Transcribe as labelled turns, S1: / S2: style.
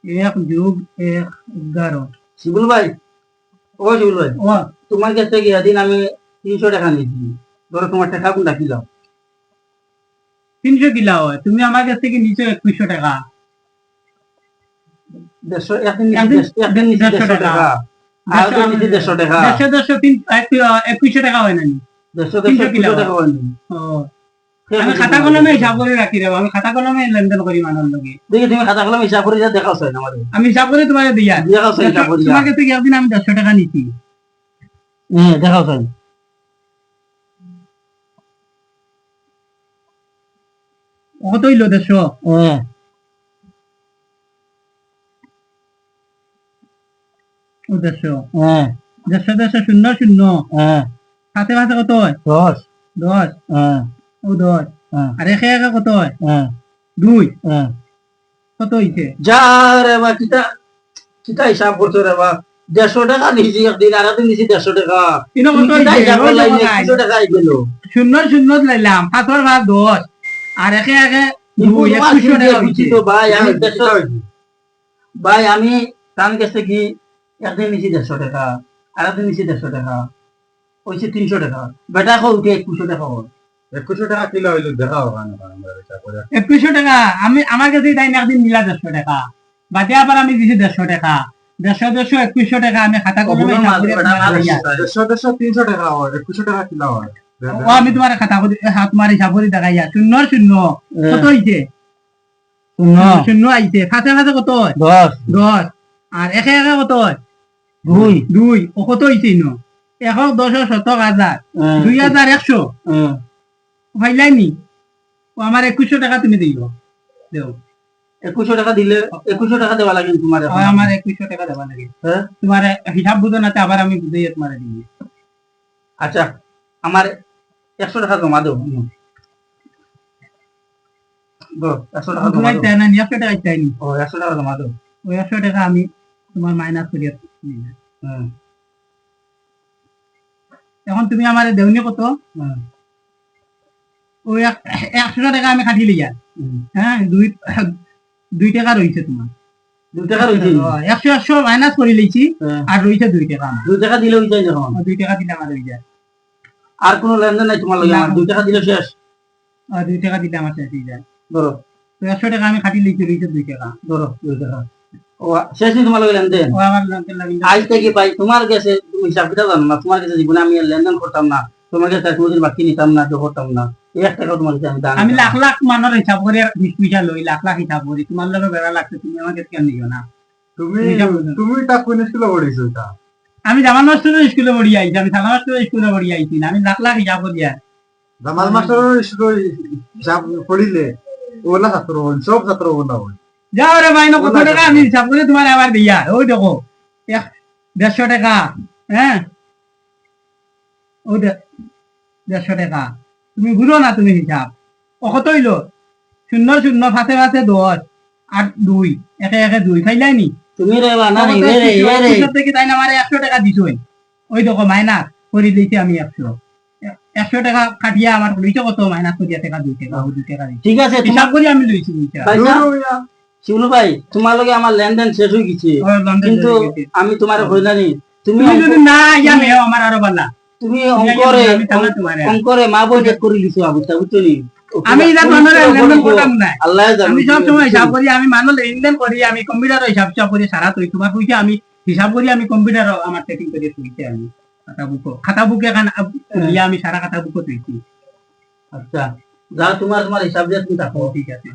S1: এক যোগ এক 11।
S2: শিবুল ভাই, ও শিবুল ভাই,
S1: ও
S2: তোমার কাছ থেকে এদিন আমি 300 টাকা নিয়েছি। ধরো তোমার টাকা কোনটা কিলাও?
S1: 300 কিলা হয়, তুমি আমার কাছ থেকে নিচে 2100 টাকা।
S2: 150, একদিন নিয়েছি
S1: একদিন
S2: 150 টাকা, আর একদিন নিয়েছি 150 টাকা।
S1: 2100 টাকা হয় না?
S2: 150 টাকা হয়নি।
S1: ও আমি খাতা কলমে হিসাব করে রাখি রে, আমি খাতা কলমে লেনদেন করি মানুষ লগে।
S2: দেখি তুমি খাতা কলমে হিসাব করে যা দেখাও চাই আমাদের।
S1: আমি হিসাব করে তোমার দিয়া
S2: দেখাও চাই হিসাব করে।
S1: তোমার কাছ থেকে একদিন আমি 100 টাকা নিছি।
S2: হ্যাঁ, দেখাও চাই।
S1: কত হইলো 150?
S2: হ্যাঁ,
S1: ও 150।
S2: হ্যাঁ,
S1: 150 150 0 0।
S2: হ্যাঁ,
S1: সাথে সাথে কত হয়?
S2: 10,
S1: 10।
S2: হ্যাঁ,
S1: ও 10।
S2: হ্যাঁ,
S1: আর একে একে কত হয়?
S2: হ্যাঁ,
S1: 2।
S2: হ্যাঁ।
S1: কত হইছে?
S2: যা রে বা, কিতা কিতা হিসাব করছো রে বা? 150 টাকা নিয়েছি একদিন, আর একদিন নিয়েছি 150 টাকা।
S1: ইনো কত
S2: কিতা
S1: হইছে?
S2: হিসাব করলাই?
S1: ওই দেখো
S2: 100 টাকা গেল।
S1: 0 0 লাইলাম, 5 আর 5 10। আর একে একে 2 2100 টাকা হইছে।
S2: তো ভাই আমি 150, ভাই আমি তার কাছে কি একদিন নিয়েছি 150 টাকা, আর একদিন নিয়েছি 150 টাকা, হয়েছে 300 টাকা। বেটা কো উঠে 2100 টাকা হল।
S3: 2100 টাকা কিলো হইলো দেখাও ওখানে আমরা হিসাব করে।
S1: 2100 টাকা আমি আমার কাছে তাই না, একদিন নিলা 150 টাকা, বাদে আবার আমি দিছি 150 টাকা। 150 2100 টাকা আমি খাতা কলমে হিসাব করে তোমার দিয়া।
S3: 150 300 টাকা হয়, 2100 টাকা কিলো হয়।
S1: ও আমি তোমার খাতা করে হাত মারি হিসাব করে দেখাইয়া 0 0 কত হইছে?
S2: 0
S1: 0 আইছে। সাথে সাথে কত হয়?
S2: 10
S1: 10। আর একে একে কত হয়?
S2: 2
S1: 2। ও কত হইছে ইনো? 1 10 শতক হাজার 2100। ফাইলাইনি ও আমার 2100 টাকা তুমি দিও। দেও
S2: 2100 টাকা দিলে 2100 টাকা দেওয়া লাগে তোমার।
S1: হয় আমার 2100 টাকা দেওয়া লাগে।
S2: হ্যাঁ,
S1: তোমার হিসাব বুঝো না, আবার আমি বুঝাই তোমার দিই।
S2: আচ্ছা আমার 100 টাকা জমা দাও। 100 টাকা জমা
S1: তোমার
S2: দাও।
S1: চাই না, 100 টাকা চাই নি।
S2: ও 100 টাকা জমা দাও।
S1: ওই 100 টাকা আমি তোমার মাইনাস করিয়া দিই।
S2: হ্যাঁ,
S1: এখন তুমি আমার দেউনি কত?
S2: হ্যাঁ,
S1: ওই 100 টাকা আমি কাটি লইয়া। হ্যাঁ, 2 টাকা রইছে তোমার।
S2: 2 টাকা রইছে।
S1: 100 100 মাইনাস করে লইছি, আর রইছে 2 টাকা।
S2: 2 টাকা দিলে হই যায় যখন।
S1: 2 টাকা দিলে আমার হয়ে যায়।
S2: আর কোনো লেনদেন নাই তোমার লগে? আমার 2 টাকা দিলে শেষ।
S1: 2 টাকা দিলে আমার শেষ হয়ে যায়।
S2: ধরো
S1: তো 100 টাকা আমি কাটি লইছি, রইছে 2 টাকা।
S2: ধরো 2 টাকা। ও শেষ নেই তোমার লগে লেনদেন?
S1: ও আমার লেনদেন লাগি।
S2: আজ থেকে ভাই তোমার কাছে তুমি হিসাব কিতাব জানো না, তোমার কাছে জীবনে আমি আর লেনদেন করতাম না, তোমার কাছে কোনোদিন বাকি নিতাম না, জো করতাম না। 1 টাকা তোমার কাছে আমি দান।
S1: আমি লাখ লাখ মানের হিসাব করে 20 পয়সা লই, লাখ লাখ হিসাব করি। তোমার লগে বেড়া লাগছে, তুমি আমাকে কেন নিও না?
S3: তুমি তুমি তা কোন স্কুলে পড়িছো তা?
S1: আমি জামান মাস্টার স্কুলে পড়ি আইছি, আমি থানা মাস্টার স্কুলে পড়ি আইছি না, আমি লাখ লাখ হিসাব করি।
S3: জামাল মাস্টারের স্কুলে হিসাব পড়িলে ওলা ছাত্র হল, সব ছাত্র ওলা হল।
S1: যাও রে ভাই, কত টাকা আমি হিসাব করে তোমার আবার দিয়া। ওই দেখো 150 টাকা। হ্যাঁ, ওই 150 টাকা। তুমি বুঝো না তুমি হিসাব। ও কত হইলো? 0 0 ফাতে ফাতে 10 আর 2 একে একে 2 খাইলাই নি
S2: তুমি রে বা না রে রে
S1: থেকে তাই না আমার 100 টাকা দিছই। ওই দেখো মাইনাস করে দিয়েছি আমি 100 টাকা কাটিয়া আমার লইছে কত? মাইনাস করিয়া টাকা 2 টাকা। 2 টাকা দিছি।
S2: ঠিক আছে,
S1: হিসাব করি আমি লইছি বুঝছা।
S2: শিবলু ভাই তোমার লগে আমার লেনদেন শেষ হয়ে গেছে, কিন্তু আমি তোমার কই জানি তুমি
S1: যদি না ইয়া মেও আমার আরো বালা।
S2: তুমি অঙ্করে মা বই চেক করে দিছো বুঝতা বুঝছনি।
S1: আমি এটা মানুষ লেনদেন করতাম না।
S2: আল্লাহ জানে।
S1: আমি সব সময় হিসাব করি, আমি মানুষ লেনদেন করি, আমি কম্পিউটার হিসাব করি সারা। তুই তোমার কইছে আমি হিসাব করি, আমি কম্পিউটার আমার সেটিং করে তুইছে। আমি খাতা বুকে এখানে আমি সারা খাতা বুকও তুইছি।
S2: আচ্ছা যা তোমার হিসাব দিয়ে তুমি থাকো।
S1: ঠিক আছে।